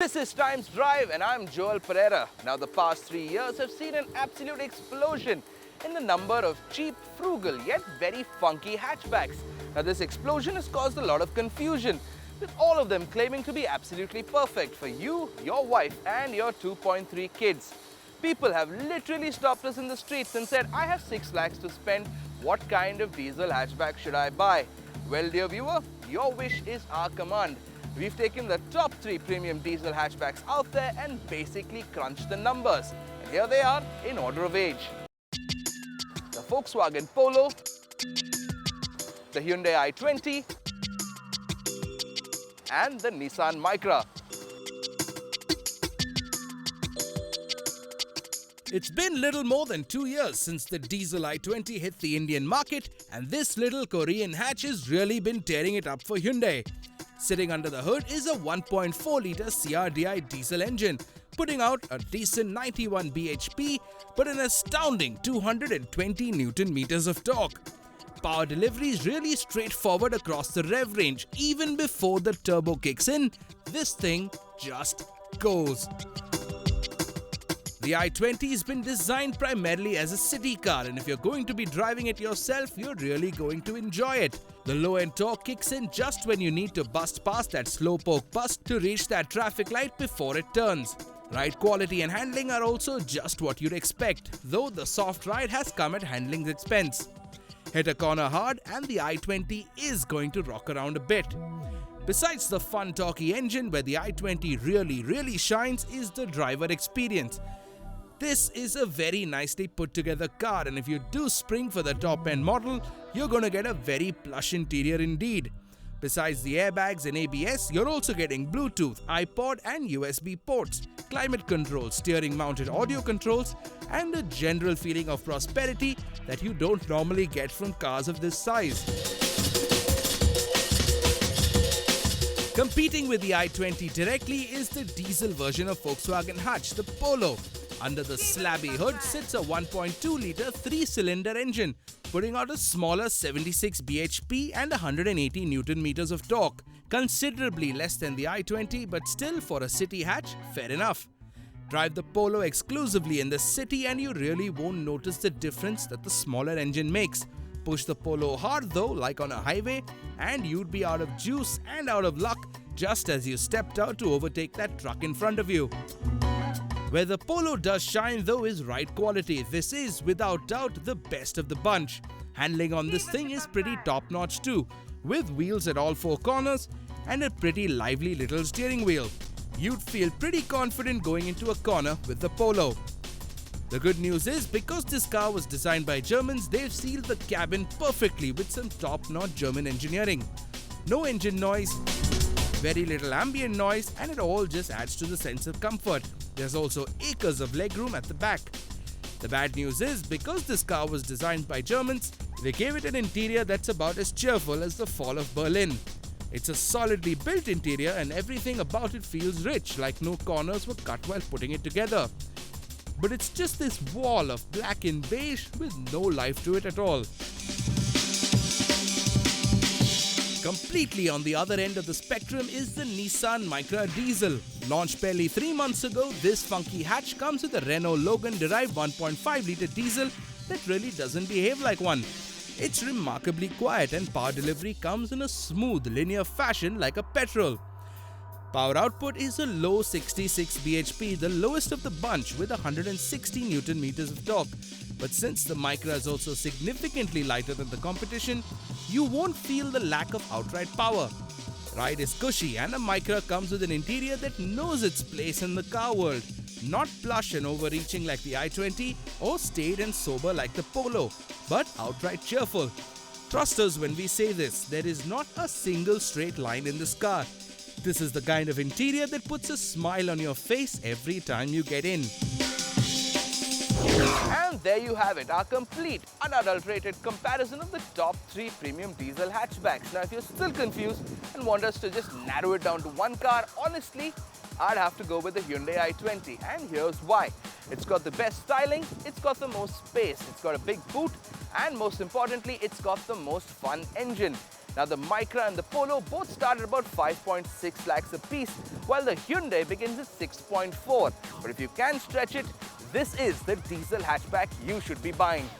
This is Times Drive and I'm Joel Pereira. Now the past 3 years have seen an absolute explosion in the number of cheap, frugal yet very funky hatchbacks. Now this explosion has caused a lot of confusion, with all of them claiming to be absolutely perfect for you, your wife and your 2.3 kids. People have literally stopped us in the streets and said, I have 6 lakhs to spend, what kind of diesel hatchback should I buy? Well dear viewer, your wish is our command. We've taken the top 3 premium diesel hatchbacks out there and basically crunched the numbers. And here they are in order of age. The Volkswagen Polo, the Hyundai i20 and the Nissan Micra. It's been little more than 2 years since the diesel i20 hit the Indian market, and this little Korean hatch has really been tearing it up for Hyundai. Sitting under the hood is a 1.4-litre CRDI diesel engine, putting out a decent 91 bhp but an astounding 220 Newton meters of torque. Power delivery is really straightforward across the rev range. Even before the turbo kicks in, this thing just goes. The i20 has been designed primarily as a city car, and if you're going to be driving it yourself, you're really going to enjoy it. The low-end torque kicks in just when you need to bust past that slowpoke bust to reach that traffic light before it turns. Ride quality and handling are also just what you'd expect, though the soft ride has come at handling's expense. Hit a corner hard and the i20 is going to rock around a bit. Besides the fun torquey engine, where the i20 really shines is the driver experience. This is a very nicely put together car, and if you do spring for the top end model, you're gonna get a very plush interior indeed. Besides the airbags and ABS, you're also getting Bluetooth, iPod and USB ports, climate control, steering mounted audio controls and a general feeling of prosperity that you don't normally get from cars of this size. Competing with the i20 directly is the diesel version of Volkswagen hatch, the Polo. Under the slabby hood sits a 1.2-litre 3-cylinder engine, putting out a smaller 76 bhp and 180 Newton meters of torque. Considerably less than the i20, but still for a city hatch, fair enough. Drive the Polo exclusively in the city and you really won't notice the difference that the smaller engine makes. Push the Polo hard though, like on a highway, and you'd be out of juice and out of luck just as you stepped out to overtake that truck in front of you. Where the Polo does shine though is ride quality. This is without doubt the best of the bunch. Handling on this thing is pretty top notch too, with wheels at all 4 corners and a pretty lively little steering wheel. You'd feel pretty confident going into a corner with the Polo. The good news is, because this car was designed by Germans, they've sealed the cabin perfectly with some top-notch German engineering. No engine noise, very little ambient noise, and it all just adds to the sense of comfort. There's also acres of legroom at the back. The bad news is, because this car was designed by Germans, they gave it an interior that's about as cheerful as the fall of Berlin. It's a solidly built interior and everything about it feels rich, like no corners were cut while putting it together. But it's just this wall of black and beige with no life to it at all. Completely on the other end of the spectrum is the Nissan Micra Diesel. Launched barely 3 months ago, this funky hatch comes with a Renault Logan derived 1.5-litre diesel that really doesn't behave like one. It's remarkably quiet and power delivery comes in a smooth linear fashion like a petrol. Power output is a low 66 bhp, the lowest of the bunch, with 160 Newton meters of torque. But since the Micra is also significantly lighter than the competition, you won't feel the lack of outright power. Ride is cushy and the Micra comes with an interior that knows its place in the car world. Not plush and overreaching like the i20 or staid and sober like the Polo, but outright cheerful. Trust us when we say this, there is not a single straight line in this car. This is the kind of interior that puts a smile on your face every time you get in. And there you have it, our complete, unadulterated comparison of the top 3 premium diesel hatchbacks. Now, if you're still confused and want us to just narrow it down to one car, honestly, I'd have to go with the Hyundai i20, and here's why. It's got the best styling, it's got the most space, it's got a big boot, and most importantly, it's got the most fun engine. Now the Micra and the Polo both start at about 5.6 lakhs a piece, while the Hyundai begins at 6.4. But if you can stretch it, this is the diesel hatchback you should be buying.